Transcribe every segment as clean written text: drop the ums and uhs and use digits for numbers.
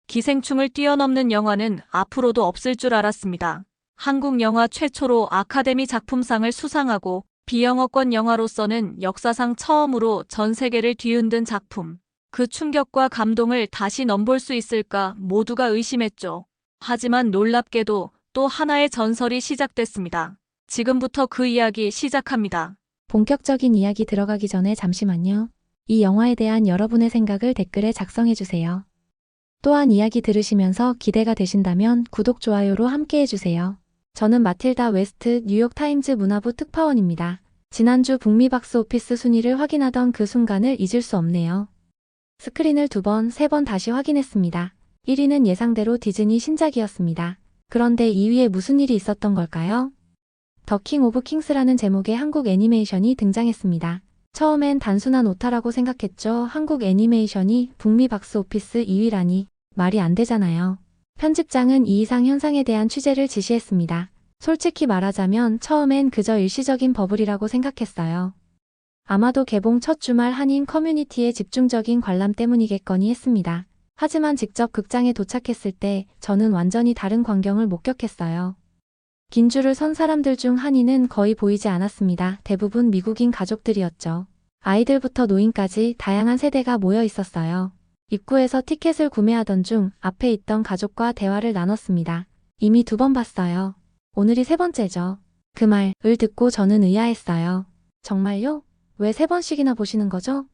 기생충을 뛰어넘는 영화는 앞으로도 없을 줄 알았습니다. 한국 영화 최초로 아카데미 작품상을 수상하고 비영어권 영화로서는 역사상 처음으로 전 세계를 뒤흔든 작품. 그 충격과 감동을 다시 넘볼 수 있을까 모두가 의심했죠. 하지만 놀랍게도 또 하나의 전설이 시작됐습니다. 지금부터 그 이야기 시작합니다. 본격적인 이야기 들어가기 전에 잠시만요. 이 영화에 대한 여러분의 생각을 댓글에 작성해주세요. 또한 이야기 들으시면서 기대가 되신다면 구독, 좋아요로 함께 해주세요. 저는 마틸다 웨스트 뉴욕타임즈 문화부 특파원입니다. 지난주 북미 박스오피스 순위를 확인하던 그 순간을 잊을 수 없네요. 스크린을 2번, 3번 다시 확인했습니다. 1위는 예상대로 디즈니 신작이었습니다. 그런데 2위에 무슨 일이 있었던 걸까요? 더 킹 오브 킹스라는 제목의 한국 애니메이션이 등장했습니다. 처음엔 단순한 오타라고 생각했죠. 한국 애니메이션이 북미 박스오피스 2위라니 말이 안 되잖아요. 편집장은 이 이상 현상에 대한 취재를 지시했습니다. 솔직히 말하자면 처음엔 그저 일시적인 버블이라고 생각했어요. 아마도 개봉 첫 주말 한인 커뮤니티의 집중적인 관람 때문이겠거니 했습니다. 하지만 직접 극장에 도착했을 때 저는 완전히 다른 광경을 목격했어요. 긴 줄을 선 사람들 중 한인은 거의 보이지 않았습니다. 대부분 미국인 가족들이었죠. 아이들부터 노인까지 다양한 세대가 모여 있었어요. 입구에서 티켓을 구매하던 중 앞에 있던 가족과 대화를 나눴습니다. 이미 2번 봤어요. 오늘이 3번째죠. 그 말을 듣고 저는 의아했어요. 정말요? 왜 3번씩이나 보시는 거죠?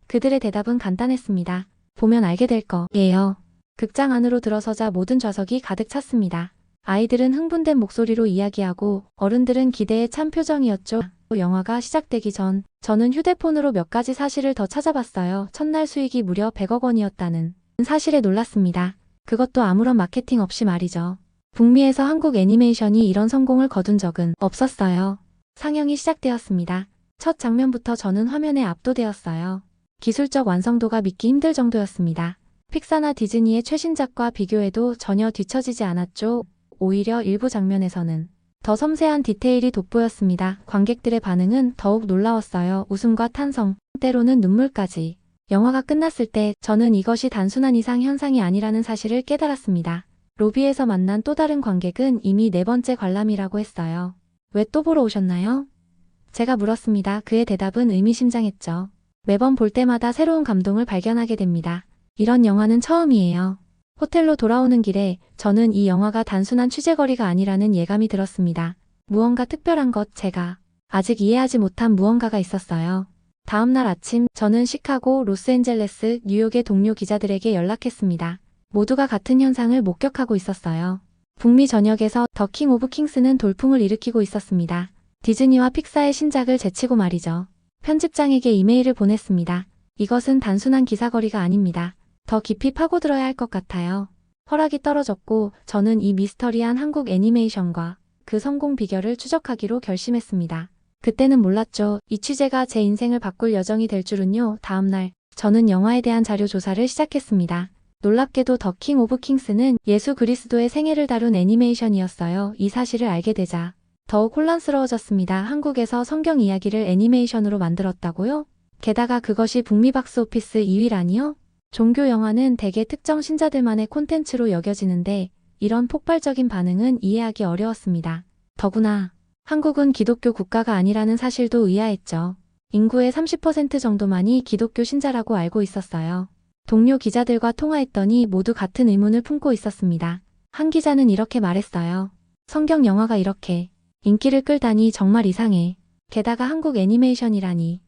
그들의 대답은 간단했습니다. 보면 알게 될 거예요. 극장 안으로 들어서자 모든 좌석이 가득 찼습니다. 아이들은 흥분된 목소리로 이야기하고 어른들은 기대에 찬 표정이었죠. 영화가 시작되기 전 저는 휴대폰으로 몇 가지 사실을 더 찾아봤어요. 첫날 수익이 무려 100억 원이었다는 사실에 놀랐습니다. 그것도 아무런 마케팅 없이 말이죠. 북미에서 한국 애니메이션이 이런 성공을 거둔 적은 없었어요. 상영이 시작되었습니다. 첫 장면부터 저는 화면에 압도되었어요. 기술적 완성도가 믿기 힘들 정도였습니다. 픽사나 디즈니의 최신작과 비교해도 전혀 뒤처지지 않았죠. 오히려 일부 장면에서는 더 섬세한 디테일이 돋보였습니다. 관객들의 반응은 더욱 놀라웠어요. 웃음과 탄성, 때로는 눈물까지. 영화가 끝났을 때 저는 이것이 단순한 이상 현상이 아니라는 사실을 깨달았습니다. 로비에서 만난 또 다른 관객은 이미 4번째 관람이라고 했어요. 왜 또 보러 오셨나요? 제가 물었습니다. 그의 대답은 의미심장했죠. 매번 볼 때마다 새로운 감동을 발견하게 됩니다. 이런 영화는 처음이에요. 호텔로 돌아오는 길에 저는 이 영화가 단순한 취재거리가 아니라는 예감이 들었습니다. 무언가 특별한 것, 제가 아직 이해하지 못한 무언가가 있었어요. 다음날 아침 저는 시카고, 로스앤젤레스, 뉴욕의 동료 기자들에게 연락했습니다. 모두가 같은 현상을 목격하고 있었어요. 북미 전역에서 더 킹 오브 킹스는 돌풍을 일으키고 있었습니다. 디즈니와 픽사의 신작을 제치고 말이죠. 편집장에게 이메일을 보냈습니다. 이것은 단순한 기사거리가 아닙니다. 더 깊이 파고들어야 할 것 같아요. 허락이 떨어졌고 저는 이 미스터리한 한국 애니메이션과 그 성공 비결을 추적하기로 결심했습니다. 그때는 몰랐죠. 이 취재가 제 인생을 바꿀 여정이 될 줄은요. 다음날 저는 영화에 대한 자료 조사를 시작했습니다. 놀랍게도 더 킹 오브 킹스는 예수 그리스도의 생애를 다룬 애니메이션이었어요. 이 사실을 알게 되자 더욱 혼란스러워졌습니다. 한국에서 성경 이야기를 애니메이션으로 만들었다고요? 게다가 그것이 북미 박스오피스 2위라니요? 종교 영화는 대개 특정 신자들만의 콘텐츠로 여겨지는데 이런 폭발적인 반응은 이해하기 어려웠습니다. 더구나 한국은 기독교 국가가 아니라는 사실도 의아했죠. 인구의 30% 정도만이 기독교 신자라고 알고 있었어요. 동료 기자들과 통화했더니 모두 같은 의문을 품고 있었습니다. 한 기자는 이렇게 말했어요. 성경 영화가 이렇게 인기를 끌다니 정말 이상해. 게다가 한국 애니메이션이라니.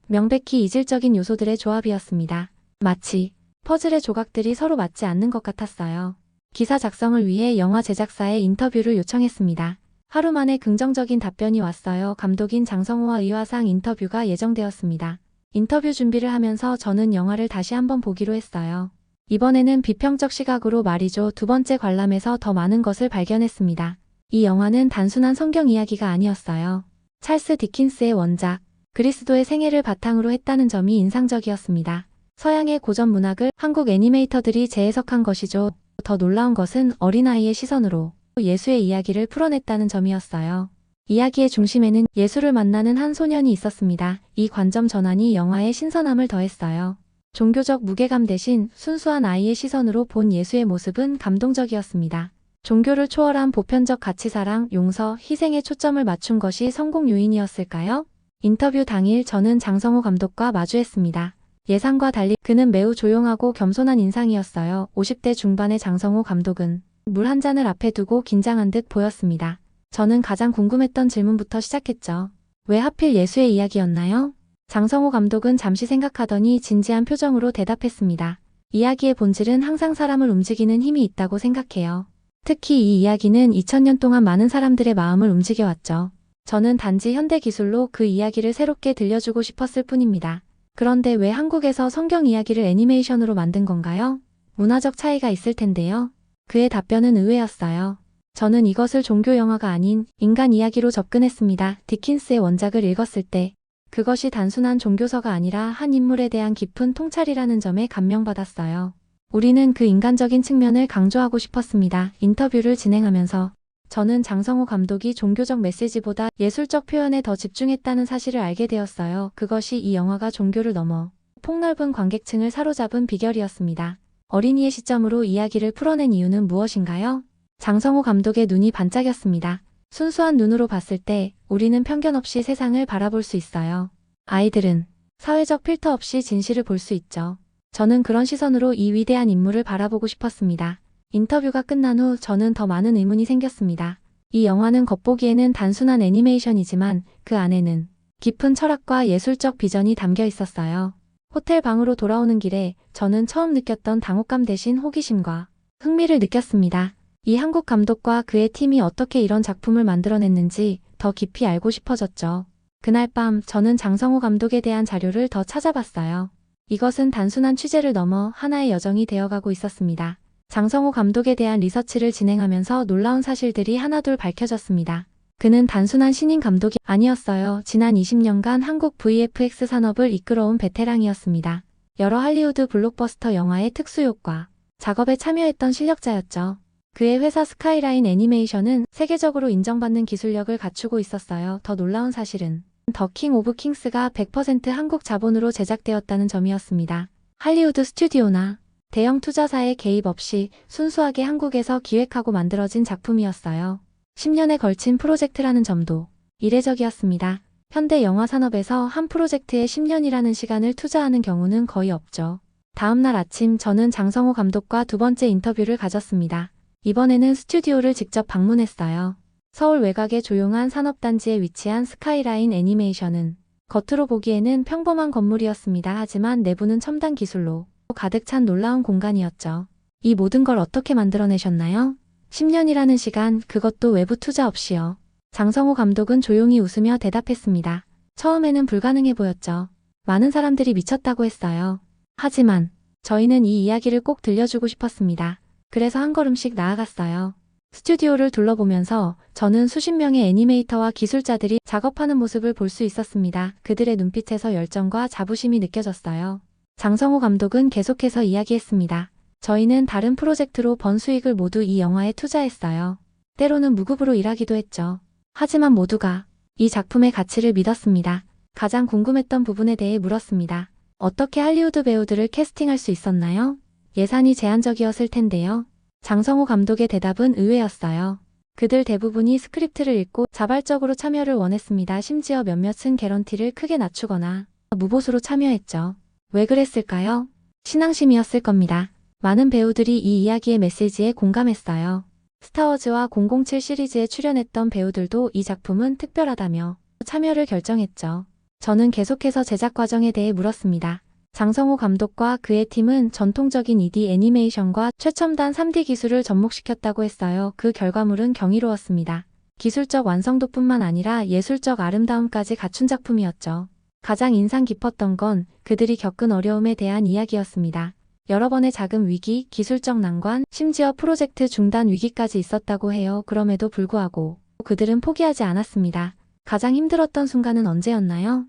명백히 이질적인 요소들의 조합이었습니다. 마치 퍼즐의 조각들이 서로 맞지 않는 것 같았어요. 기사 작성을 위해 영화 제작사에 인터뷰를 요청했습니다. 하루 만에 긍정적인 답변이 왔어요. 감독인 장성호와 의화상 인터뷰가 예정되었습니다. 인터뷰 준비를 하면서 저는 영화를 다시 한번 보기로 했어요. 이번에는 비평적 시각으로 말이죠. 2번째 관람에서 더 많은 것을 발견했습니다. 이 영화는 단순한 성경 이야기가 아니었어요. 찰스 디킨스의 원작, 그리스도의 생애를 바탕으로 했다는 점이 인상적이었습니다. 서양의 고전 문학을 한국 애니메이터들이 재해석한 것이죠. 더 놀라운 것은 어린아이의 시선으로 예수의 이야기를 풀어냈다는 점이었어요. 이야기의 중심에는 예수를 만나는 한 소년이 있었습니다. 이 관점 전환이 영화에 신선함을 더했어요. 종교적 무게감 대신 순수한 아이의 시선으로 본 예수의 모습은 감동적이었습니다. 종교를 초월한 보편적 가치사랑, 용서, 희생에 초점을 맞춘 것이 성공 요인이었을까요? 인터뷰 당일 저는 장성호 감독과 마주했습니다. 예상과 달리 그는 매우 조용하고 겸손한 인상이었어요. 50대 중반의 장성호 감독은 물 한 잔을 앞에 두고 긴장한 듯 보였습니다. 저는 가장 궁금했던 질문부터 시작했죠. 왜 하필 예수의 이야기였나요? 장성호 감독은 잠시 생각하더니 진지한 표정으로 대답했습니다. 이야기의 본질은 항상 사람을 움직이는 힘이 있다고 생각해요. 특히 이 이야기는 2000년 동안 많은 사람들의 마음을 움직여왔죠. 저는 단지 현대 기술로 그 이야기를 새롭게 들려주고 싶었을 뿐입니다. 그런데 왜 한국에서 성경 이야기를 애니메이션으로 만든 건가요? 문화적 차이가 있을 텐데요. 그의 답변은 의외였어요. 저는 이것을 종교 영화가 아닌 인간 이야기로 접근했습니다. 디킨스의 원작을 읽었을 때 그것이 단순한 종교서가 아니라 한 인물에 대한 깊은 통찰이라는 점에 감명받았어요. 우리는 그 인간적인 측면을 강조하고 싶었습니다. 인터뷰를 진행하면서 저는 장성호 감독이 종교적 메시지보다 예술적 표현에 더 집중했다는 사실을 알게 되었어요. 그것이 이 영화가 종교를 넘어 폭넓은 관객층을 사로잡은 비결이었습니다. 어린이의 시점으로 이야기를 풀어낸 이유는 무엇인가요? 장성호 감독의 눈이 반짝였습니다. 순수한 눈으로 봤을 때 우리는 편견 없이 세상을 바라볼 수 있어요. 아이들은 사회적 필터 없이 진실을 볼 수 있죠. 저는 그런 시선으로 이 위대한 인물을 바라보고 싶었습니다. 인터뷰가 끝난 후 저는 더 많은 의문이 생겼습니다. 이 영화는 겉보기에는 단순한 애니메이션이지만 그 안에는 깊은 철학과 예술적 비전이 담겨 있었어요. 호텔 방으로 돌아오는 길에 저는 처음 느꼈던 당혹감 대신 호기심과 흥미를 느꼈습니다. 이 한국 감독과 그의 팀이 어떻게 이런 작품을 만들어냈는지 더 깊이 알고 싶어졌죠. 그날 밤 저는 장성호 감독에 대한 자료를 더 찾아봤어요. 이것은 단순한 취재를 넘어 하나의 여정이 되어가고 있었습니다. 장성호 감독에 대한 리서치를 진행하면서 놀라운 사실들이 하나둘 밝혀졌습니다. 그는 단순한 신인 감독이 아니었어요. 지난 20년간 한국 VFX 산업을 이끌어온 베테랑이었습니다. 여러 할리우드 블록버스터 영화의 특수효과, 작업에 참여했던 실력자였죠. 그의 회사 스카이라인 애니메이션은 세계적으로 인정받는 기술력을 갖추고 있었어요. 더 놀라운 사실은 더 킹 오브 킹스가 100% 한국 자본으로 제작되었다는 점이었습니다. 할리우드 스튜디오나 대형 투자사의 개입 없이 순수하게 한국에서 기획하고 만들어진 작품이었어요. 10년에 걸친 프로젝트라는 점도 이례적이었습니다. 현대 영화 산업에서 한 프로젝트에 10년이라는 시간을 투자하는 경우는 거의 없죠. 다음 날 아침 저는 장성호 감독과 두 번째 인터뷰를 가졌습니다. 이번에는 스튜디오를 직접 방문했어요. 서울 외곽의 조용한 산업단지에 위치한 스카이라인 애니메이션은 겉으로 보기에는 평범한 건물이었습니다. 하지만 내부는 첨단 기술로 가득 찬 놀라운 공간이었죠. 이 모든 걸 어떻게 만들어내셨나요? 10년이라는 시간, 그것도 외부 투자 없이요. 장성호 감독은 조용히 웃으며 대답했습니다. 처음에는 불가능해 보였죠. 많은 사람들이 미쳤다고 했어요. 하지만 저희는 이 이야기를 꼭 들려주고 싶었습니다. 그래서 한 걸음씩 나아갔어요. 스튜디오를 둘러보면서 저는 수십 명의 애니메이터와 기술자들이 작업하는 모습을 볼 수 있었습니다. 그들의 눈빛에서 열정과 자부심이 느껴졌어요. 장성호 감독은 계속해서 이야기했습니다. 저희는 다른 프로젝트로 번 수익을 모두 이 영화에 투자했어요. 때로는 무급으로 일하기도 했죠. 하지만 모두가 이 작품의 가치를 믿었습니다. 가장 궁금했던 부분에 대해 물었습니다. 어떻게 할리우드 배우들을 캐스팅할 수 있었나요? 예산이 제한적이었을 텐데요. 장성호 감독의 대답은 의외였어요. 그들 대부분이 스크립트를 읽고 자발적으로 참여를 원했습니다. 심지어 몇몇은 개런티를 크게 낮추거나 무보수로 참여했죠. 왜 그랬을까요? 신앙심이었을 겁니다. 많은 배우들이 이 이야기의 메시지에 공감했어요. 스타워즈와 007 시리즈에 출연했던 배우들도 이 작품은 특별하다며 참여를 결정했죠. 저는 계속해서 제작 과정에 대해 물었습니다. 장성호 감독과 그의 팀은 전통적인 2D 애니메이션과 최첨단 3D 기술을 접목시켰다고 했어요. 그 결과물은 경이로웠습니다. 기술적 완성도뿐만 아니라 예술적 아름다움까지 갖춘 작품이었죠. 가장 인상 깊었던 건 그들이 겪은 어려움에 대한 이야기였습니다. 여러 번의 자금 위기, 기술적 난관, 심지어 프로젝트 중단 위기까지 있었다고 해요. 그럼에도 불구하고 그들은 포기하지 않았습니다. 가장 힘들었던 순간은 언제였나요?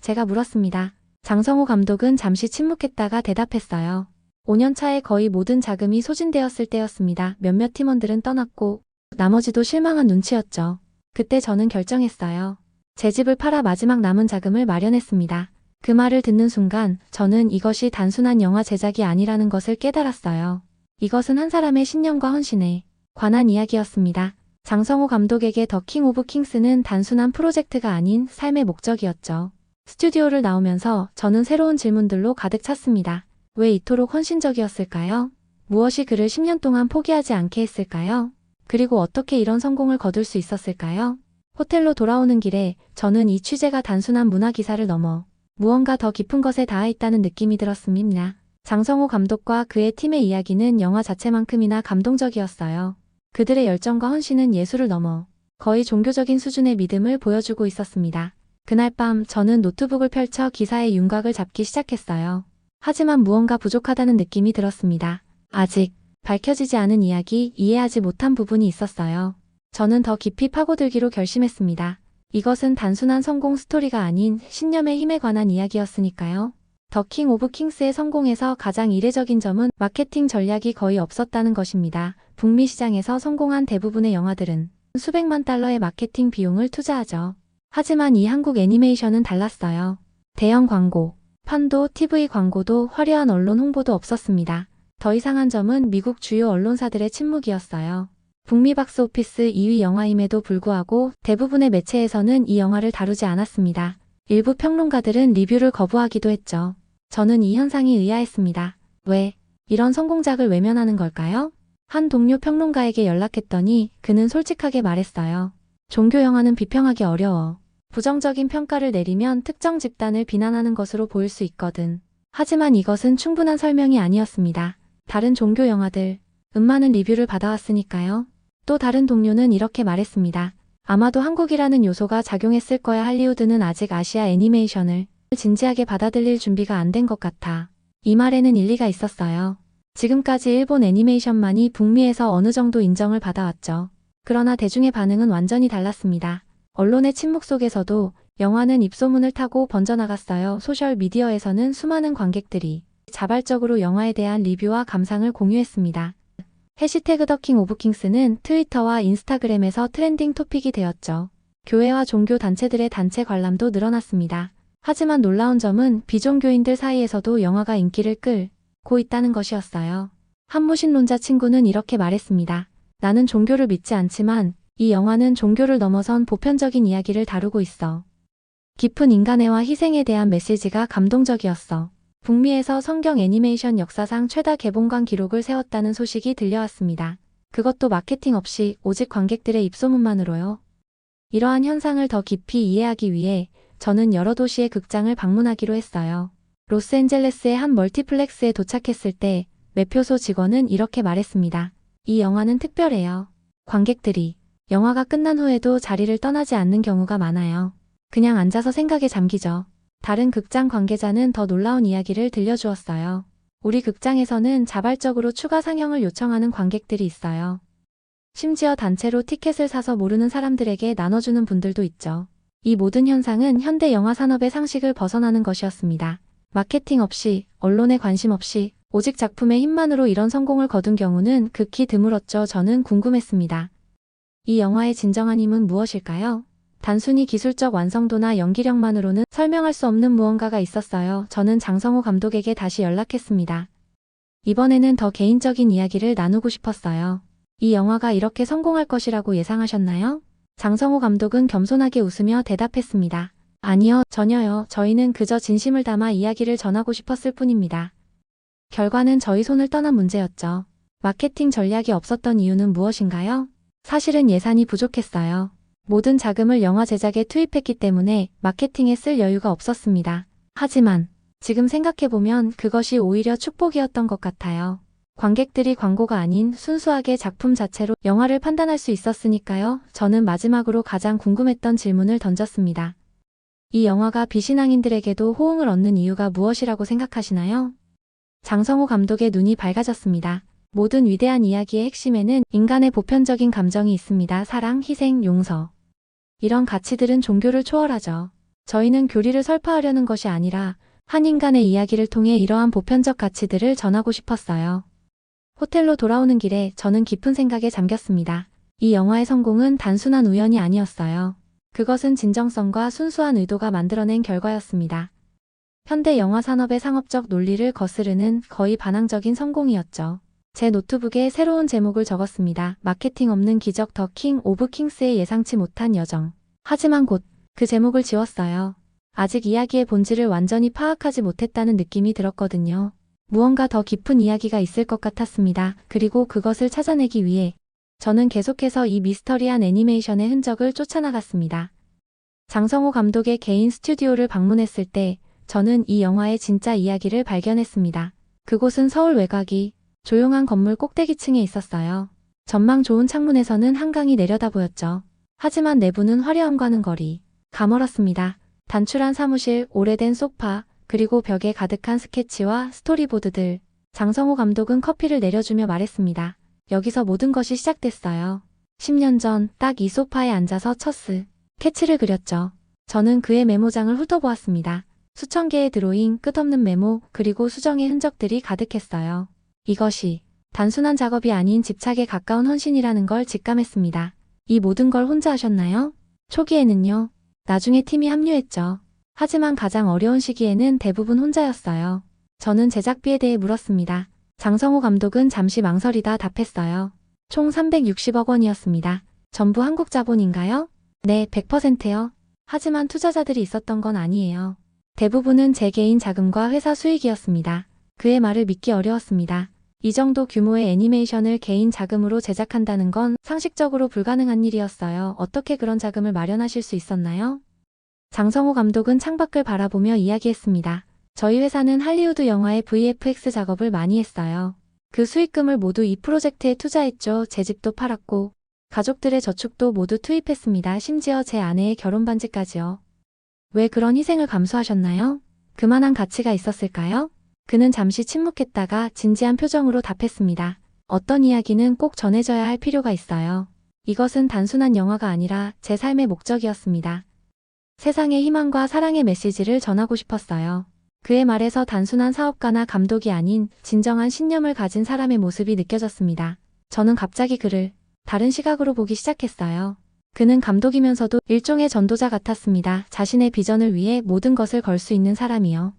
제가 물었습니다. 장성호 감독은 잠시 침묵했다가 대답했어요. 5년 차에 거의 모든 자금이 소진되었을 때였습니다. 몇몇 팀원들은 떠났고 나머지도 실망한 눈치였죠. 그때 저는 결정했어요. 제 집을 팔아 마지막 남은 자금을 마련했습니다. 그 말을 듣는 순간 저는 이것이 단순한 영화 제작이 아니라는 것을 깨달았어요. 이것은 한 사람의 신념과 헌신에 관한 이야기였습니다. 장성호 감독에게 더 킹 오브 킹스는 단순한 프로젝트가 아닌 삶의 목적이었죠. 스튜디오를 나오면서 저는 새로운 질문들로 가득 찼습니다. 왜 이토록 헌신적이었을까요? 무엇이 그를 10년 동안 포기하지 않게 했을까요? 그리고 어떻게 이런 성공을 거둘 수 있었을까요? 호텔로 돌아오는 길에 저는 이 취재가 단순한 문화 기사를 넘어 무언가 더 깊은 것에 닿아 있다는 느낌이 들었습니다. 장성호 감독과 그의 팀의 이야기는 영화 자체만큼이나 감동적이었어요. 그들의 열정과 헌신은 예술을 넘어 거의 종교적인 수준의 믿음을 보여주고 있었습니다. 그날 밤 저는 노트북을 펼쳐 기사의 윤곽을 잡기 시작했어요. 하지만 무언가 부족하다는 느낌이 들었습니다. 아직 밝혀지지 않은 이야기, 이해하지 못한 부분이 있었어요. 저는 더 깊이 파고들기로 결심했습니다. 이것은 단순한 성공 스토리가 아닌 신념의 힘에 관한 이야기였으니까요. 더 킹 오브 킹스의 성공에서 가장 이례적인 점은 마케팅 전략이 거의 없었다는 것입니다. 북미 시장에서 성공한 대부분의 영화들은 수백만 달러의 마케팅 비용을 투자하죠. 하지만 이 한국 애니메이션은 달랐어요. 대형 광고, 판도, TV 광고도 화려한 언론 홍보도 없었습니다. 더 이상한 점은 미국 주요 언론사들의 침묵이었어요. 북미 박스오피스 2위 영화임에도 불구하고 대부분의 매체에서는 이 영화를 다루지 않았습니다. 일부 평론가들은 리뷰를 거부하기도 했죠. 저는 이 현상이 의아했습니다. 왜 이런 성공작을 외면하는 걸까요? 한 동료 평론가에게 연락했더니 그는 솔직하게 말했어요. 종교 영화는 비평하기 어려워. 부정적인 평가를 내리면 특정 집단을 비난하는 것으로 보일 수 있거든. 하지만 이것은 충분한 설명이 아니었습니다. 다른 종교 영화들, 많은 리뷰를 받아왔으니까요. 또 다른 동료는 이렇게 말했습니다. 아마도 한국이라는 요소가 작용했을 거야. 할리우드는 아직 아시아 애니메이션을 진지하게 받아들일 준비가 안 된 것 같아. 이 말에는 일리가 있었어요. 지금까지 일본 애니메이션만이 북미에서 어느 정도 인정을 받아왔죠. 그러나 대중의 반응은 완전히 달랐습니다. 언론의 침묵 속에서도 영화는 입소문을 타고 번져나갔어요. 소셜미디어에서는 수많은 관객들이 자발적으로 영화에 대한 리뷰와 감상을 공유했습니다. 해시태그 더 킹 오브 킹스는 트위터와 인스타그램에서 트렌딩 토픽이 되었죠. 교회와 종교 단체들의 단체 관람도 늘어났습니다. 하지만 놀라운 점은 비종교인들 사이에서도 영화가 인기를 끌고 있다는 것이었어요. 한 무신론자 친구는 이렇게 말했습니다. 나는 종교를 믿지 않지만 이 영화는 종교를 넘어선 보편적인 이야기를 다루고 있어. 깊은 인간애와 희생에 대한 메시지가 감동적이었어. 북미에서 성경 애니메이션 역사상 최다 개봉관 기록을 세웠다는 소식이 들려왔습니다. 그것도 마케팅 없이 오직 관객들의 입소문만으로요. 이러한 현상을 더 깊이 이해하기 위해 저는 여러 도시의 극장을 방문하기로 했어요. 로스앤젤레스의 한 멀티플렉스에 도착했을 때 매표소 직원은 이렇게 말했습니다. 이 영화는 특별해요. 관객들이 영화가 끝난 후에도 자리를 떠나지 않는 경우가 많아요. 그냥 앉아서 생각에 잠기죠. 다른 극장 관계자는 더 놀라운 이야기를 들려주었어요. 우리 극장에서는 자발적으로 추가 상영을 요청하는 관객들이 있어요. 심지어 단체로 티켓을 사서 모르는 사람들에게 나눠주는 분들도 있죠. 이 모든 현상은 현대 영화 산업의 상식을 벗어나는 것이었습니다. 마케팅 없이, 언론의 관심 없이, 오직 작품의 힘만으로 이런 성공을 거둔 경우는 극히 드물었죠. 저는 궁금했습니다. 이 영화의 진정한 힘은 무엇일까요? 단순히 기술적 완성도나 연기력만으로는 설명할 수 없는 무언가가 있었어요. 저는 장성호 감독에게 다시 연락했습니다. 이번에는 더 개인적인 이야기를 나누고 싶었어요. 이 영화가 이렇게 성공할 것이라고 예상하셨나요? 장성호 감독은 겸손하게 웃으며 대답했습니다. 아니요, 전혀요. 저희는 그저 진심을 담아 이야기를 전하고 싶었을 뿐입니다. 결과는 저희 손을 떠난 문제였죠. 마케팅 전략이 없었던 이유는 무엇인가요? 사실은 예산이 부족했어요. 모든 자금을 영화 제작에 투입했기 때문에 마케팅에 쓸 여유가 없었습니다. 하지만 지금 생각해보면 그것이 오히려 축복이었던 것 같아요. 관객들이 광고가 아닌 순수하게 작품 자체로 영화를 판단할 수 있었으니까요. 저는 마지막으로 가장 궁금했던 질문을 던졌습니다. 이 영화가 비신앙인들에게도 호응을 얻는 이유가 무엇이라고 생각하시나요? 장성호 감독의 눈이 밝아졌습니다. 모든 위대한 이야기의 핵심에는 인간의 보편적인 감정이 있습니다. 사랑, 희생, 용서. 이런 가치들은 종교를 초월하죠. 저희는 교리를 설파하려는 것이 아니라 한 인간의 이야기를 통해 이러한 보편적 가치들을 전하고 싶었어요. 호텔로 돌아오는 길에 저는 깊은 생각에 잠겼습니다. 이 영화의 성공은 단순한 우연이 아니었어요. 그것은 진정성과 순수한 의도가 만들어낸 결과였습니다. 현대 영화 산업의 상업적 논리를 거스르는 거의 반항적인 성공이었죠. 제 노트북에 새로운 제목을 적었습니다. 마케팅 없는 기적 더 킹 오브 킹스의 예상치 못한 여정. 하지만 곧 그 제목을 지웠어요. 아직 이야기의 본질을 완전히 파악하지 못했다는 느낌이 들었거든요. 무언가 더 깊은 이야기가 있을 것 같았습니다. 그리고 그것을 찾아내기 위해 저는 계속해서 이 미스터리한 애니메이션의 흔적을 쫓아나갔습니다. 장성호 감독의 개인 스튜디오를 방문했을 때 저는 이 영화의 진짜 이야기를 발견했습니다. 그곳은 서울 외곽이 조용한 건물 꼭대기층에 있었어요. 전망 좋은 창문에서는 한강이 내려다 보였죠. 하지만 내부는 화려함과는 거리 가멀었습니다. 단출한 사무실, 오래된 소파, 그리고 벽에 가득한 스케치와 스토리보드들. 장성호 감독은 커피를 내려주며 말했습니다. 여기서 모든 것이 시작됐어요. 10년 전 딱 이 소파에 앉아서 첫 스케치를 그렸죠. 저는 그의 메모장을 훑어보았습니다. 수천 개의 드로잉, 끝없는 메모, 그리고 수정의 흔적들이 가득했어요. 이것이 단순한 작업이 아닌 집착에 가까운 헌신이라는 걸 직감했습니다. 이 모든 걸 혼자 하셨나요? 초기에는요. 나중에 팀이 합류했죠. 하지만 가장 어려운 시기에는 대부분 혼자였어요. 저는 제작비에 대해 물었습니다. 장성호 감독은 잠시 망설이다 답했어요. 총 360억 원이었습니다. 전부 한국 자본인가요? 네, 100%요. 하지만 투자자들이 있었던 건 아니에요. 대부분은 제 개인 자금과 회사 수익이었습니다. 그의 말을 믿기 어려웠습니다. 이 정도 규모의 애니메이션을 개인 자금으로 제작한다는 건 상식적으로 불가능한 일이었어요. 어떻게 그런 자금을 마련하실 수 있었나요? 장성호 감독은 창밖을 바라보며 이야기했습니다. 저희 회사는 할리우드 영화의 VFX 작업을 많이 했어요. 그 수익금을 모두 이 프로젝트에 투자했죠. 제 집도 팔았고 가족들의 저축도 모두 투입했습니다. 심지어 제 아내의 결혼 반지까지요. 왜 그런 희생을 감수하셨나요? 그만한 가치가 있었을까요? 그는 잠시 침묵했다가 진지한 표정으로 답했습니다. 어떤 이야기는 꼭 전해져야 할 필요가 있어요. 이것은 단순한 영화가 아니라 제 삶의 목적이었습니다. 세상의 희망과 사랑의 메시지를 전하고 싶었어요. 그의 말에서 단순한 사업가나 감독이 아닌 진정한 신념을 가진 사람의 모습이 느껴졌습니다. 저는 갑자기 그를 다른 시각으로 보기 시작했어요. 그는 감독이면서도 일종의 전도자 같았습니다. 자신의 비전을 위해 모든 것을 걸 수 있는 사람이요.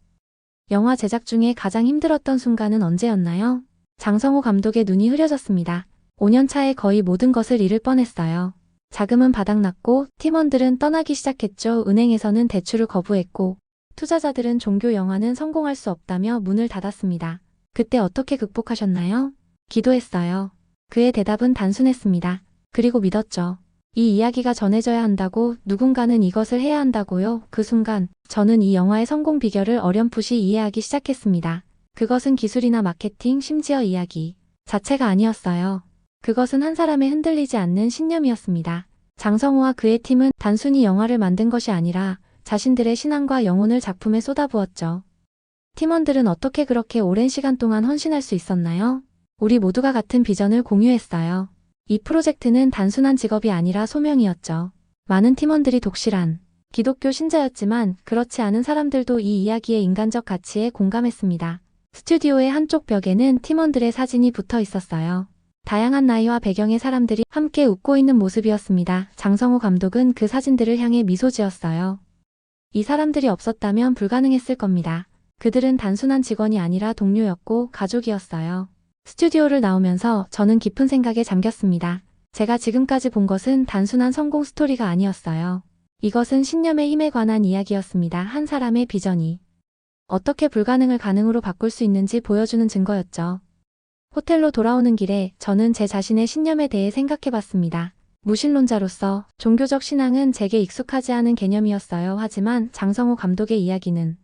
영화 제작 중에 가장 힘들었던 순간은 언제였나요? 장성호 감독의 눈이 흐려졌습니다. 5년 차에 거의 모든 것을 잃을 뻔했어요. 자금은 바닥났고 팀원들은 떠나기 시작했죠. 은행에서는 대출을 거부했고 투자자들은 종교 영화는 성공할 수 없다며 문을 닫았습니다. 그때 어떻게 극복하셨나요? 기도했어요. 그의 대답은 단순했습니다. 그리고 믿었죠. 이 이야기가 전해져야 한다고, 누군가는 이것을 해야 한다고요. 그 순간 저는 이 영화의 성공 비결을 어렴풋이 이해하기 시작했습니다. 그것은 기술이나 마케팅, 심지어 이야기 자체가 아니었어요. 그것은 한 사람의 흔들리지 않는 신념이었습니다. 장성호와 그의 팀은 단순히 영화를 만든 것이 아니라 자신들의 신앙과 영혼을 작품에 쏟아부었죠. 팀원들은 어떻게 그렇게 오랜 시간 동안 헌신할 수 있었나요? 우리 모두가 같은 비전을 공유했어요. 이 프로젝트는 단순한 직업이 아니라 소명이었죠. 많은 팀원들이 독실한 기독교 신자였지만 그렇지 않은 사람들도 이 이야기의 인간적 가치에 공감했습니다. 스튜디오의 한쪽 벽에는 팀원들의 사진이 붙어 있었어요. 다양한 나이와 배경의 사람들이 함께 웃고 있는 모습이었습니다. 장성호 감독은 그 사진들을 향해 미소 지었어요. 이 사람들이 없었다면 불가능했을 겁니다. 그들은 단순한 직원이 아니라 동료였고 가족이었어요. 스튜디오를 나오면서 저는 깊은 생각에 잠겼습니다. 제가 지금까지 본 것은 단순한 성공 스토리가 아니었어요. 이것은 신념의 힘에 관한 이야기였습니다. 한 사람의 비전이 어떻게 불가능을 가능으로 바꿀 수 있는지 보여주는 증거였죠. 호텔로 돌아오는 길에 저는 제 자신의 신념에 대해 생각해봤습니다. 무신론자로서 종교적 신앙은 제게 익숙하지 않은 개념이었어요. 하지만 장성호 감독의 이야기는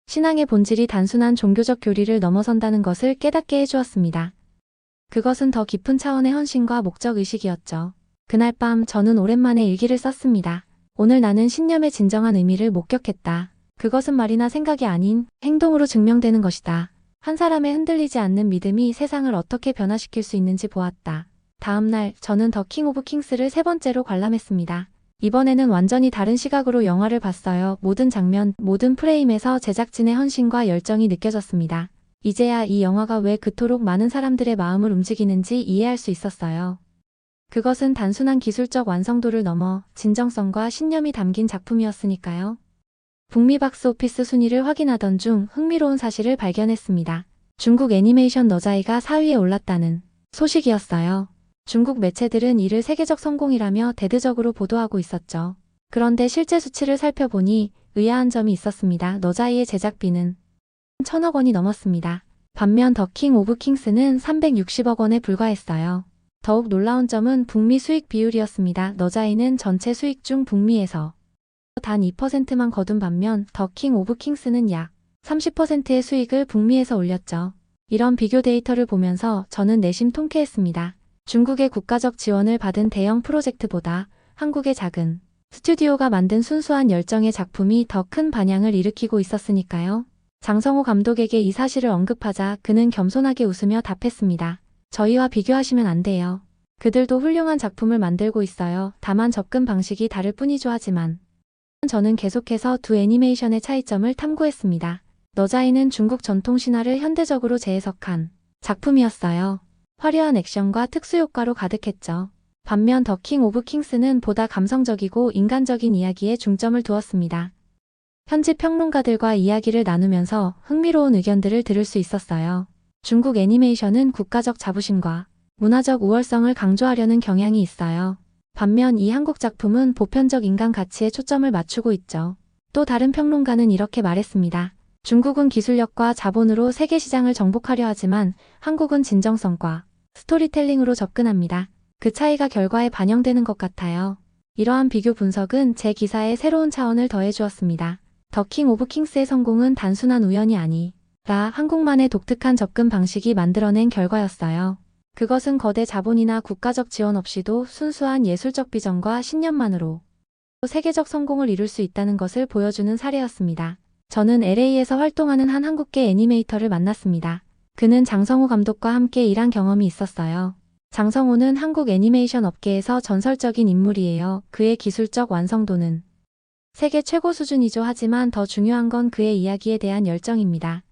신앙의 본질이 단순한 종교적 교리를 넘어선다는 것을 깨닫게 해주었습니다. 그것은 더 깊은 차원의 헌신과 목적의식이었죠. 그날 밤 저는 오랜만에 일기를 썼습니다. 오늘 나는 신념의 진정한 의미를 목격했다. 그것은 말이나 생각이 아닌 행동으로 증명되는 것이다. 한 사람의 흔들리지 않는 믿음이 세상을 어떻게 변화시킬 수 있는지 보았다. 다음 날 저는 더 킹 오브 킹스를 세 번째로 관람했습니다. 이번에는 완전히 다른 시각으로 영화를 봤어요. 모든 장면, 모든 프레임에서 제작진의 헌신과 열정이 느껴졌습니다. 이제야 이 영화가 왜 그토록 많은 사람들의 마음을 움직이는지 이해할 수 있었어요. 그것은 단순한 기술적 완성도를 넘어 진정성과 신념이 담긴 작품이었으니까요. 북미 박스오피스 순위를 확인하던 중 흥미로운 사실을 발견했습니다. 중국 애니메이션 너자이가 4위에 올랐다는 소식이었어요. 중국 매체들은 이를 세계적 성공이라며 대대적으로 보도하고 있었죠. 그런데 실제 수치를 살펴보니 의아한 점이 있었습니다. 너자이의 제작비는 1,000억 원이 넘었습니다. 반면 더 킹 오브 킹스는 360억 원에 불과했어요. 더욱 놀라운 점은 북미 수익 비율이었습니다. 너자이는 전체 수익 중 북미에서 단 2%만 거둔 반면 더 킹 오브 킹스는 약 30%의 수익을 북미에서 올렸죠. 이런 비교 데이터를 보면서 저는 내심 통쾌했습니다. 중국의 국가적 지원을 받은 대형 프로젝트보다 한국의 작은 스튜디오가 만든 순수한 열정의 작품이 더 큰 반향을 일으키고 있었으니까요. 장성호 감독에게 이 사실을 언급하자 그는 겸손하게 웃으며 답했습니다. 저희와 비교하시면 안 돼요. 그들도 훌륭한 작품을 만들고 있어요. 다만 접근 방식이 다를 뿐이죠. 하지만 저는 계속해서 두 애니메이션의 차이점을 탐구했습니다. 너자이는 중국 전통 신화를 현대적으로 재해석한 작품이었어요. 화려한 액션과 특수효과로 가득했죠. 반면 더 킹 오브 킹스는 보다 감성적이고 인간적인 이야기에 중점을 두었습니다. 현지 평론가들과 이야기를 나누면서 흥미로운 의견들을 들을 수 있었어요. 중국 애니메이션은 국가적 자부심과 문화적 우월성을 강조하려는 경향이 있어요. 반면 이 한국 작품은 보편적 인간 가치에 초점을 맞추고 있죠. 또 다른 평론가는 이렇게 말했습니다. 중국은 기술력과 자본으로 세계 시장을 정복하려 하지만 한국은 진정성과 스토리텔링으로 접근합니다. 그 차이가 결과에 반영되는 것 같아요. 이러한 비교 분석은 제 기사에 새로운 차원을 더해주었습니다. 더 킹 오브 킹스의 성공은 단순한 우연이 아니라 한국만의 독특한 접근 방식이 만들어낸 결과였어요. 그것은 거대 자본이나 국가적 지원 없이도 순수한 예술적 비전과 신념만으로 세계적 성공을 이룰 수 있다는 것을 보여주는 사례였습니다. 저는 LA에서 활동하는 한 한국계 애니메이터를 만났습니다. 그는 장성호 감독과 함께 일한 경험이 있었어요. 장성호는 한국 애니메이션 업계에서 전설적인 인물이에요. 그의 기술적 완성도는 세계 최고 수준이죠. 하지만 더 중요한 건 그의 이야기에 대한 열정입니다.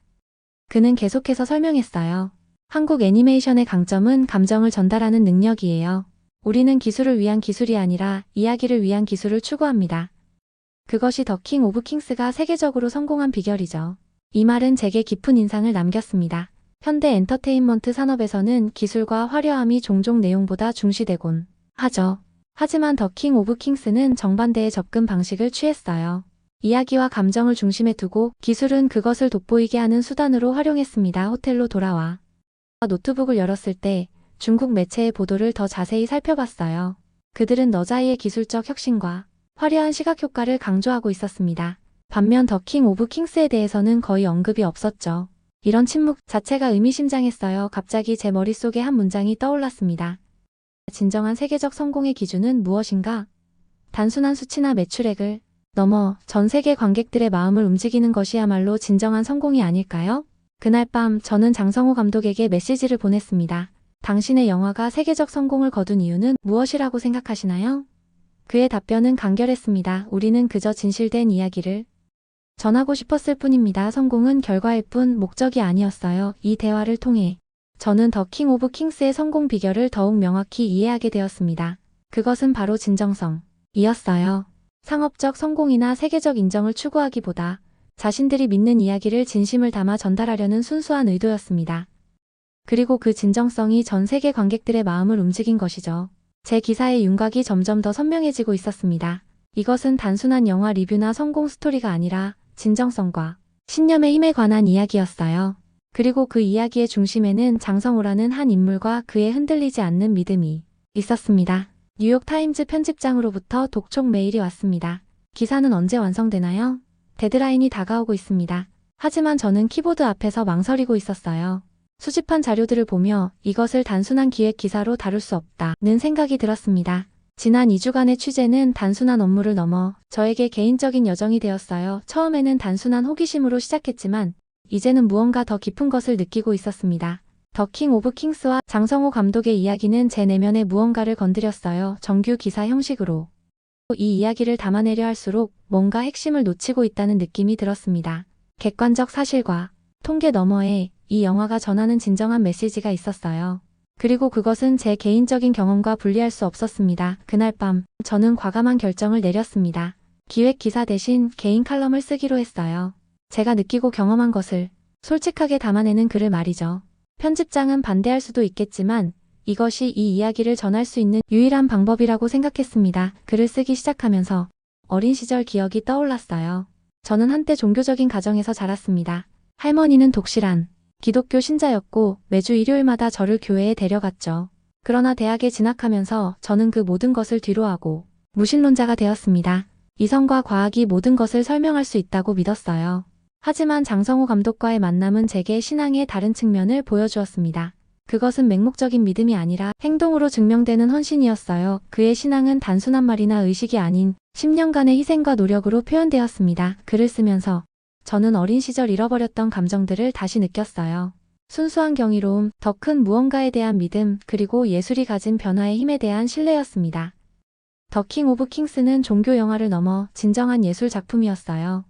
그는 계속해서 설명했어요. 한국 애니메이션의 강점은 감정을 전달하는 능력이에요. 우리는 기술을 위한 기술이 아니라 이야기를 위한 기술을 추구합니다. 그것이 더 킹 오브 킹스가 세계적으로 성공한 비결이죠. 이 말은 제게 깊은 인상을 남겼습니다. 현대 엔터테인먼트 산업에서는 기술과 화려함이 종종 내용보다 중시되곤 하죠. 하지만 더 킹 오브 킹스는 정반대의 접근 방식을 취했어요. 이야기와 감정을 중심에 두고 기술은 그것을 돋보이게 하는 수단으로 활용했습니다. 호텔로 돌아와 노트북을 열었을 때 중국 매체의 보도를 더 자세히 살펴봤어요. 그들은 너자이의 기술적 혁신과 화려한 시각 효과를 강조하고 있었습니다. 반면 더 킹 오브 킹스에 대해서는 거의 언급이 없었죠. 이런 침묵 자체가 의미심장했어요. 갑자기 제 머릿속에 한 문장이 떠올랐습니다. 진정한 세계적 성공의 기준은 무엇인가? 단순한 수치나 매출액을 넘어 전 세계 관객들의 마음을 움직이는 것이야말로 진정한 성공이 아닐까요? 그날 밤 저는 장성호 감독에게 메시지를 보냈습니다. 당신의 영화가 세계적 성공을 거둔 이유는 무엇이라고 생각하시나요? 그의 답변은 간결했습니다. 우리는 그저 진실된 이야기를 전하고 싶었을 뿐입니다. 성공은 결과일 뿐 목적이 아니었어요. 이 대화를 통해 저는 더 킹 오브 킹스의 성공 비결을 더욱 명확히 이해하게 되었습니다. 그것은 바로 진정성이었어요. 상업적 성공이나 세계적 인정을 추구하기보다 자신들이 믿는 이야기를 진심을 담아 전달하려는 순수한 의도였습니다. 그리고 그 진정성이 전 세계 관객들의 마음을 움직인 것이죠. 제 기사의 윤곽이 점점 더 선명해지고 있었습니다. 이것은 단순한 영화 리뷰나 성공 스토리가 아니라 진정성과 신념의 힘에 관한 이야기였어요. 그리고 그 이야기의 중심에는 장성호라는 한 인물과 그의 흔들리지 않는 믿음이 있었습니다. 뉴욕타임즈 편집장으로부터 독촉 메일이 왔습니다. 기사는 언제 완성되나요? 데드라인이 다가오고 있습니다. 하지만 저는 키보드 앞에서 망설이고 있었어요. 수집한 자료들을 보며 이것을 단순한 기획 기사로 다룰 수 없다는 생각이 들었습니다. 지난 2주간의 취재는 단순한 업무를 넘어 저에게 개인적인 여정이 되었어요. 처음에는 단순한 호기심으로 시작했지만 이제는 무언가 더 깊은 것을 느끼고 있었습니다. 더 킹 오브 킹스와 장성호 감독의 이야기는 제 내면의 무언가를 건드렸어요. 정규 기사 형식으로 이 이야기를 담아내려 할수록 뭔가 핵심을 놓치고 있다는 느낌이 들었습니다. 객관적 사실과 통계 너머에 이 영화가 전하는 진정한 메시지가 있었어요. 그리고 그것은 제 개인적인 경험과 분리할 수 없었습니다. 그날 밤 저는 과감한 결정을 내렸습니다. 기획 기사 대신 개인 칼럼을 쓰기로 했어요. 제가 느끼고 경험한 것을 솔직하게 담아내는 글을 말이죠. 편집장은 반대할 수도 있겠지만 이것이 이 이야기를 전할 수 있는 유일한 방법이라고 생각했습니다. 글을 쓰기 시작하면서 어린 시절 기억이 떠올랐어요. 저는 한때 종교적인 가정에서 자랐습니다. 할머니는 독실한 기독교 신자였고 매주 일요일마다 저를 교회에 데려갔죠. 그러나 대학에 진학하면서 저는 그 모든 것을 뒤로하고 무신론자가 되었습니다. 이성과 과학이 모든 것을 설명할 수 있다고 믿었어요. 하지만 장성호 감독과의 만남은 제게 신앙의 다른 측면을 보여주었습니다. 그것은 맹목적인 믿음이 아니라 행동으로 증명되는 헌신이었어요. 그의 신앙은 단순한 말이나 의식이 아닌 10년간의 희생과 노력으로 표현되었습니다. 글을 쓰면서 저는 어린 시절 잃어버렸던 감정들을 다시 느꼈어요. 순수한 경이로움, 더 큰 무언가에 대한 믿음, 그리고 예술이 가진 변화의 힘에 대한 신뢰였습니다. 더 킹 오브 킹스는 종교 영화를 넘어 진정한 예술 작품이었어요.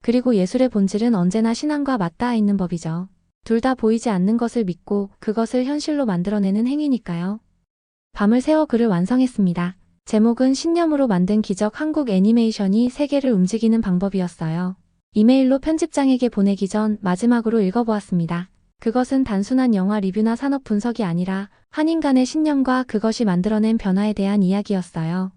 그리고 예술의 본질은 언제나 신앙과 맞닿아 있는 법이죠. 둘 다 보이지 않는 것을 믿고 그것을 현실로 만들어내는 행위니까요. 밤을 새워 글을 완성했습니다. 제목은 신념으로 만든 기적 한국 애니메이션이 세계를 움직이는 방법이었어요. 이메일로 편집장에게 보내기 전 마지막으로 읽어보았습니다. 그것은 단순한 영화 리뷰나 산업 분석이 아니라 한 인간의 신념과 그것이 만들어낸 변화에 대한 이야기였어요.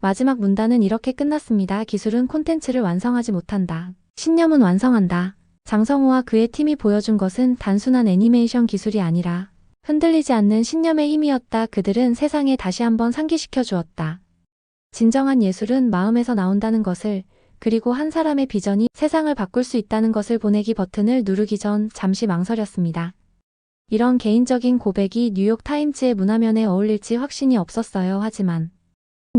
마지막 문단은 이렇게 끝났습니다. 기술은 콘텐츠를 완성하지 못한다. 신념은 완성한다. 장성호와 그의 팀이 보여준 것은 단순한 애니메이션 기술이 아니라 흔들리지 않는 신념의 힘이었다. 그들은 세상에 다시 한번 상기시켜 주었다. 진정한 예술은 마음에서 나온다는 것을, 그리고 한 사람의 비전이 세상을 바꿀 수 있다는 것을 보내기 버튼을 누르기 전 잠시 망설였습니다. 이런 개인적인 고백이 뉴욕 타임즈의 문화면에 어울릴지 확신이 없었어요. 하지만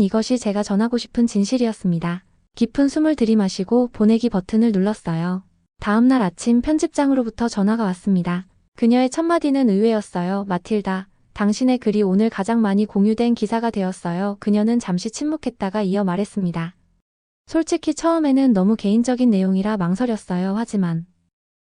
이것이 제가 전하고 싶은 진실이었습니다. 깊은 숨을 들이마시고 보내기 버튼을 눌렀어요. 다음 날 아침 편집장으로부터 전화가 왔습니다. 그녀의 첫 마디는 의외였어요. 마틸다, 당신의 글이 오늘 가장 많이 공유된 기사가 되었어요. 그녀는 잠시 침묵했다가 이어 말했습니다. 솔직히 처음에는 너무 개인적인 내용이라 망설였어요. 하지만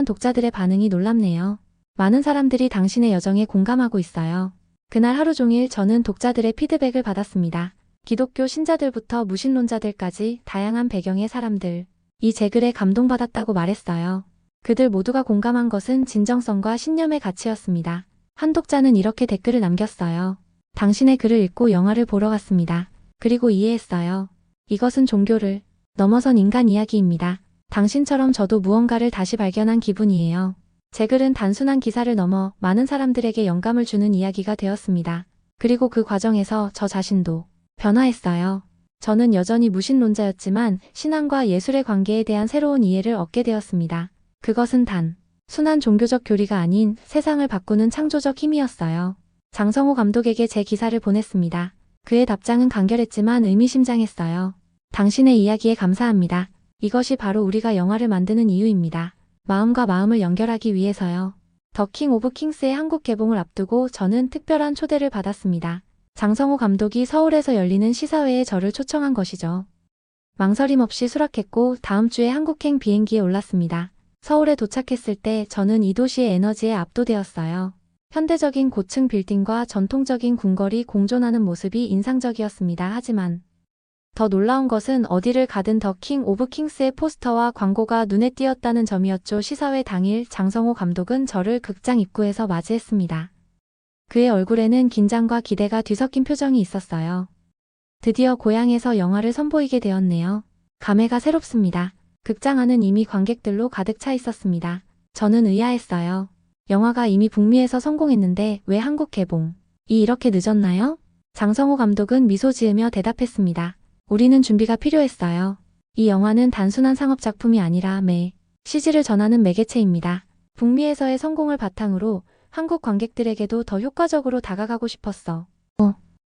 독자들의 반응이 놀랍네요. 많은 사람들이 당신의 여정에 공감하고 있어요. 그날 하루 종일 저는 독자들의 피드백을 받았습니다. 기독교 신자들부터 무신론자들까지 다양한 배경의 사람들. 이 제 글에 감동받았다고 말했어요. 그들 모두가 공감한 것은 진정성과 신념의 가치였습니다. 한 독자는 이렇게 댓글을 남겼어요. 당신의 글을 읽고 영화를 보러 갔습니다. 그리고 이해했어요. 이것은 종교를 넘어선 인간 이야기입니다. 당신처럼 저도 무언가를 다시 발견한 기분이에요. 제 글은 단순한 기사를 넘어 많은 사람들에게 영감을 주는 이야기가 되었습니다. 그리고 그 과정에서 저 자신도 변화했어요. 저는 여전히 무신론자였지만 신앙과 예술의 관계에 대한 새로운 이해를 얻게 되었습니다. 그것은 단 순한 종교적 교리가 아닌 세상을 바꾸는 창조적 힘이었어요. 장성호 감독에게 제 기사를 보냈습니다. 그의 답장은 간결했지만 의미심장했어요. 당신의 이야기에 감사합니다. 이것이 바로 우리가 영화를 만드는 이유입니다. 마음과 마음을 연결하기 위해서요. 더 킹 오브 킹스의 한국 개봉을 앞두고 저는 특별한 초대를 받았습니다. 장성호 감독이 서울에서 열리는 시사회에 저를 초청한 것이죠. 망설임 없이 수락했고 다음 주에 한국행 비행기에 올랐습니다. 서울에 도착했을 때 저는 이 도시의 에너지에 압도되었어요. 현대적인 고층 빌딩과 전통적인 궁궐이 공존하는 모습이 인상적이었습니다. 하지만 더 놀라운 것은 어디를 가든 더 킹 오브 킹스의 포스터와 광고가 눈에 띄었다는 점이었죠. 시사회 당일 장성호 감독은 저를 극장 입구에서 맞이했습니다. 그의 얼굴에는 긴장과 기대가 뒤섞인 표정이 있었어요. 드디어 고향에서 영화를 선보이게 되었네요. 감회가 새롭습니다. 극장 안은 이미 관객들로 가득 차 있었습니다. 저는 의아했어요. 영화가 이미 북미에서 성공했는데 왜 한국 개봉이 이렇게 늦었나요? 장성호 감독은 미소 지으며 대답했습니다. 우리는 준비가 필요했어요. 이 영화는 단순한 상업작품이 아니라 시지를 전하는 매개체입니다. 북미에서의 성공을 바탕으로 한국 관객들에게도 더 효과적으로 다가가고 싶었어.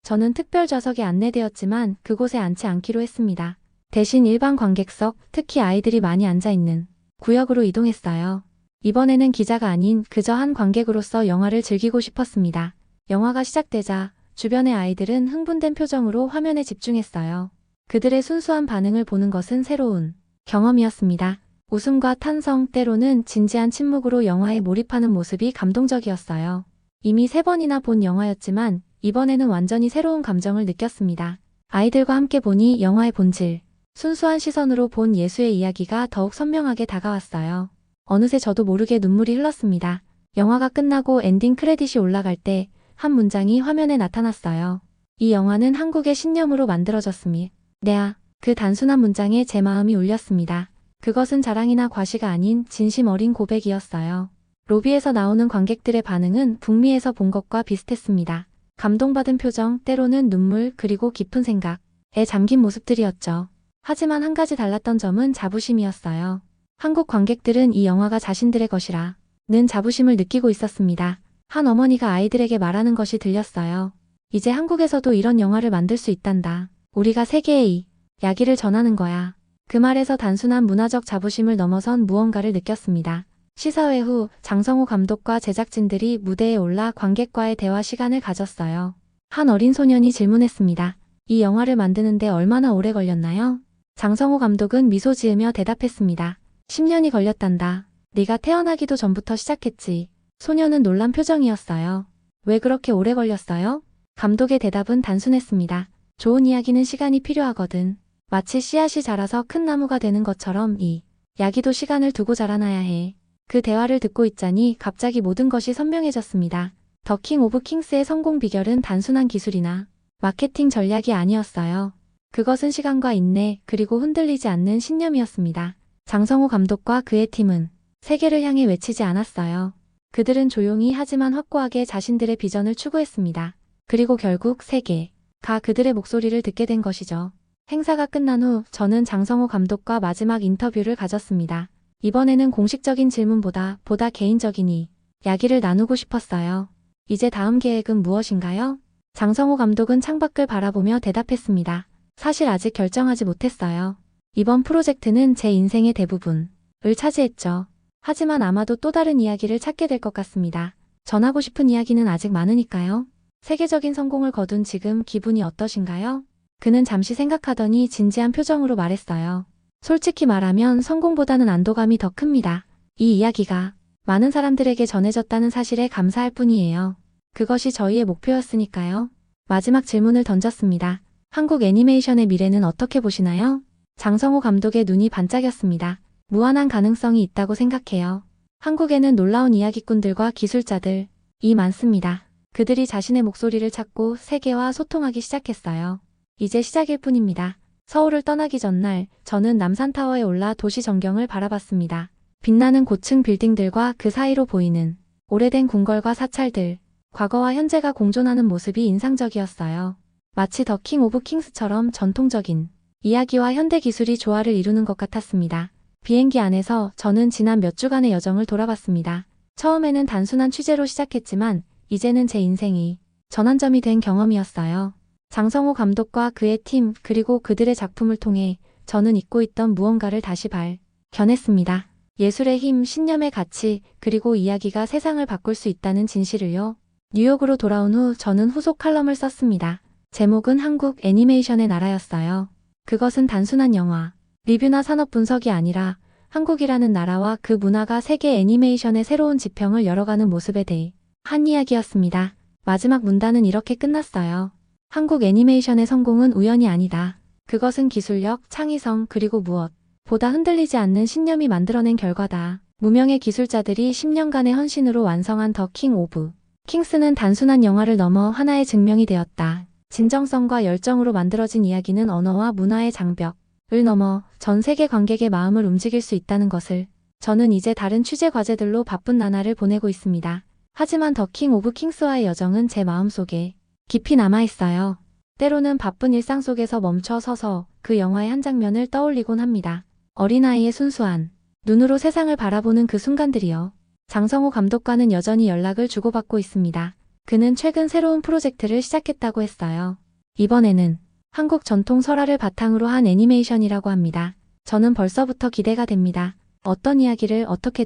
저는 특별 좌석에 안내되었지만 그곳에 앉지 않기로 했습니다. 대신 일반 관객석, 특히 아이들이 많이 앉아있는 구역으로 이동했어요. 이번에는 기자가 아닌 그저 한 관객으로서 영화를 즐기고 싶었습니다. 영화가 시작되자 주변의 아이들은 흥분된 표정으로 화면에 집중했어요. 그들의 순수한 반응을 보는 것은 새로운 경험이었습니다. 웃음과 탄성, 때로는 진지한 침묵으로 영화에 몰입하는 모습이 감동적이었어요. 이미 3번이나 본 영화였지만 이번에는 완전히 새로운 감정을 느꼈습니다. 아이들과 함께 보니 영화의 본질, 순수한 시선으로 본 예수의 이야기가 더욱 선명하게 다가왔어요. 어느새 저도 모르게 눈물이 흘렀습니다. 영화가 끝나고 엔딩 크레딧이 올라갈 때 한 문장이 화면에 나타났어요. 이 영화는 한국의 신념으로 만들어졌음이. 네아. 그 단순한 문장에 제 마음이 울렸습니다. 그것은 자랑이나 과시가 아닌 진심 어린 고백이었어요. 로비에서 나오는 관객들의 반응은 북미에서 본 것과 비슷했습니다. 감동받은 표정, 때로는 눈물, 그리고 깊은 생각에 잠긴 모습들이었죠. 하지만 한 가지 달랐던 점은 자부심이었어요. 한국 관객들은 이 영화가 자신들의 것이라 는 자부심을 느끼고 있었습니다. 한 어머니가 아이들에게 말하는 것이 들렸어요. 이제 한국에서도 이런 영화를 만들 수 있단다. 우리가 세계의 이야기를 전하는 거야. 그 말에서 단순한 문화적 자부심을 넘어선 무언가를 느꼈습니다. 시사회 후 장성호 감독과 제작진들이 무대에 올라 관객과의 대화 시간을 가졌어요. 한 어린 소년이 질문했습니다. 이 영화를 만드는데 얼마나 오래 걸렸나요? 장성호 감독은 미소 지으며 대답했습니다. 10년이 걸렸단다. 네가 태어나기도 전부터 시작했지. 소년은 놀란 표정이었어요. 왜 그렇게 오래 걸렸어요? 감독의 대답은 단순했습니다. 좋은 이야기는 시간이 필요하거든. 마치 씨앗이 자라서 큰 나무가 되는 것처럼 이 이야기도 시간을 두고 자라나야 해. 그 대화를 듣고 있자니 갑자기 모든 것이 선명해졌습니다. 더 킹 오브 킹스의 성공 비결은 단순한 기술이나 마케팅 전략이 아니었어요. 그것은 시간과 인내, 그리고 흔들리지 않는 신념이었습니다. 장성호 감독과 그의 팀은 세계를 향해 외치지 않았어요. 그들은 조용히 하지만 확고하게 자신들의 비전을 추구했습니다. 그리고 결국 세계가 그들의 목소리를 듣게 된 것이죠. 행사가 끝난 후 저는 장성호 감독과 마지막 인터뷰를 가졌습니다. 이번에는 공식적인 질문보다 보다 개인적인 이야기를 나누고 싶었어요. 이제 다음 계획은 무엇인가요? 장성호 감독은 창밖을 바라보며 대답했습니다. 사실 아직 결정하지 못했어요. 이번 프로젝트는 제 인생의 대부분을 차지했죠. 하지만 아마도 또 다른 이야기를 찾게 될 것 같습니다. 전하고 싶은 이야기는 아직 많으니까요. 세계적인 성공을 거둔 지금 기분이 어떠신가요? 그는 잠시 생각하더니 진지한 표정으로 말했어요. 솔직히 말하면 성공보다는 안도감이 더 큽니다. 이 이야기가 많은 사람들에게 전해졌다는 사실에 감사할 뿐이에요. 그것이 저희의 목표였으니까요. 마지막 질문을 던졌습니다. 한국 애니메이션의 미래는 어떻게 보시나요? 장성호 감독의 눈이 반짝였습니다. 무한한 가능성이 있다고 생각해요. 한국에는 놀라운 이야기꾼들과 기술자들이 많습니다. 그들이 자신의 목소리를 찾고 세계와 소통하기 시작했어요. 이제 시작일 뿐입니다. 서울을 떠나기 전날 저는 남산타워에 올라 도시 전경을 바라봤습니다. 빛나는 고층 빌딩들과 그 사이로 보이는 오래된 궁궐과 사찰들, 과거와 현재가 공존하는 모습이 인상적이었어요. 마치 더 킹 오브 킹스처럼 전통적인 이야기와 현대 기술이 조화를 이루는 것 같았습니다. 비행기 안에서 저는 지난 몇 주간의 여정을 돌아봤습니다. 처음에는 단순한 취재로 시작했지만 이제는 제 인생이 전환점이 된 경험이었어요. 장성호 감독과 그의 팀 그리고 그들의 작품을 통해 저는 잊고 있던 무언가를 다시 발견했습니다. 예술의 힘, 신념의 가치, 그리고 이야기가 세상을 바꿀 수 있다는 진실을요. 뉴욕으로 돌아온 후 저는 후속 칼럼을 썼습니다. 제목은 한국 애니메이션의 나라였어요. 그것은 단순한 영화, 리뷰나 산업 분석이 아니라 한국이라는 나라와 그 문화가 세계 애니메이션의 새로운 지평을 열어가는 모습에 대해 한 이야기였습니다. 마지막 문단은 이렇게 끝났어요. 한국 애니메이션의 성공은 우연이 아니다. 그것은 기술력, 창의성, 그리고 무엇보다 흔들리지 않는 신념이 만들어낸 결과다. 무명의 기술자들이 10년간의 헌신으로 완성한 더 킹 오브 킹스는 단순한 영화를 넘어 하나의 증명이 되었다. 진정성과 열정으로 만들어진 이야기는 언어와 문화의 장벽을 넘어 전 세계 관객의 마음을 움직일 수 있다는 것을 저는 이제 다른 취재 과제들로 바쁜 나날을 보내고 있습니다. 하지만 더 킹 오브 킹스와의 여정은 제 마음속에 깊이 남아있어요. 때로는 바쁜 일상 속에서 멈춰 서서 그 영화의 한 장면을 떠올리곤 합니다. 어린아이의 순수한 눈으로 세상을 바라보는 그 순간들이요. 장성호 감독과는 여전히 연락을 주고받고 있습니다. 그는 최근 새로운 프로젝트를 시작했다고 했어요. 이번에는 한국 전통 설화를 바탕으로 한 애니메이션이라고 합니다. 저는 벌써부터 기대가 됩니다. 어떤 이야기를 어떻게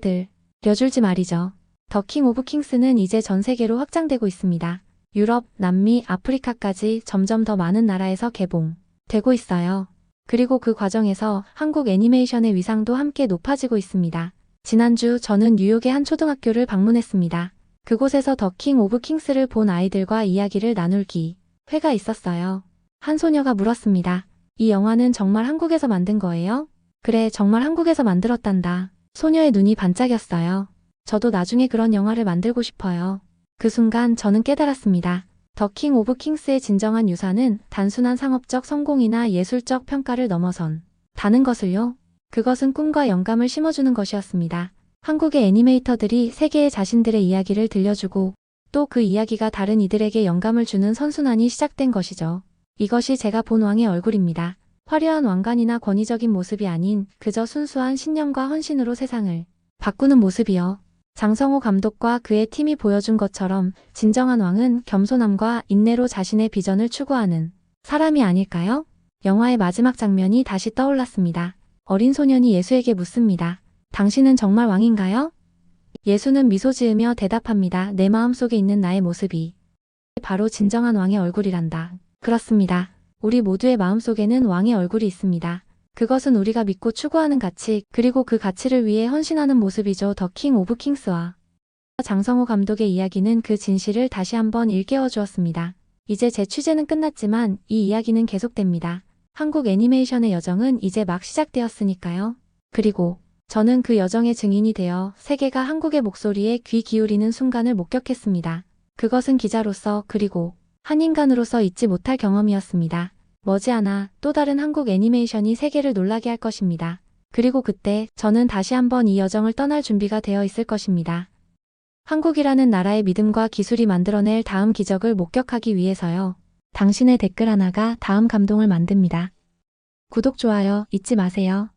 들려줄지 말이죠. 더 킹 오브 킹스는 이제 전 세계로 확장되고 있습니다. 유럽, 남미, 아프리카까지 점점 더 많은 나라에서 개봉되고 있어요. 그리고 그 과정에서 한국 애니메이션의 위상도 함께 높아지고 있습니다. 지난주 저는 뉴욕의 한 초등학교를 방문했습니다. 그곳에서 더 킹 오브 킹스를 본 아이들과 이야기를 나눌 기회가 있었어요. 한 소녀가 물었습니다. 이 영화는 정말 한국에서 만든 거예요? 그래, 정말 한국에서 만들었단다. 소녀의 눈이 반짝였어요. 저도 나중에 그런 영화를 만들고 싶어요. 그 순간 저는 깨달았습니다. 더 킹 오브 킹스의 진정한 유산은 단순한 상업적 성공이나 예술적 평가를 넘어선 다른 것을요. 그것은 꿈과 영감을 심어주는 것이었습니다. 한국의 애니메이터들이 세계의 자신들의 이야기를 들려주고 또 그 이야기가 다른 이들에게 영감을 주는 선순환이 시작된 것이죠. 이것이 제가 본 왕의 얼굴입니다. 화려한 왕관이나 권위적인 모습이 아닌 그저 순수한 신념과 헌신으로 세상을 바꾸는 모습이요. 장성호 감독과 그의 팀이 보여준 것처럼 진정한 왕은 겸손함과 인내로 자신의 비전을 추구하는 사람이 아닐까요? 영화의 마지막 장면이 다시 떠올랐습니다. 어린 소년이 예수에게 묻습니다. 당신은 정말 왕인가요? 예수는 미소 지으며 대답합니다. 내 마음속에 있는 나의 모습이 바로 진정한 왕의 얼굴이란다. 그렇습니다. 우리 모두의 마음속에는 왕의 얼굴이 있습니다. 그것은 우리가 믿고 추구하는 가치, 그리고 그 가치를 위해 헌신하는 모습이죠. 더 킹 오브 킹스와 장성호 감독의 이야기는 그 진실을 다시 한번 일깨워 주었습니다. 이제 제 취재는 끝났지만 이 이야기는 계속됩니다. 한국 애니메이션의 여정은 이제 막 시작되었으니까요. 그리고 저는 그 여정의 증인이 되어 세계가 한국의 목소리에 귀 기울이는 순간을 목격했습니다. 그것은 기자로서 그리고 한 인간으로서 잊지 못할 경험이었습니다. 머지않아 또 다른 한국 애니메이션이 세계를 놀라게 할 것입니다. 그리고 그때 저는 다시 한번 이 여정을 떠날 준비가 되어 있을 것입니다. 한국이라는 나라의 믿음과 기술이 만들어낼 다음 기적을 목격하기 위해서요. 당신의 댓글 하나가 다음 감동을 만듭니다. 구독, 좋아요 잊지 마세요.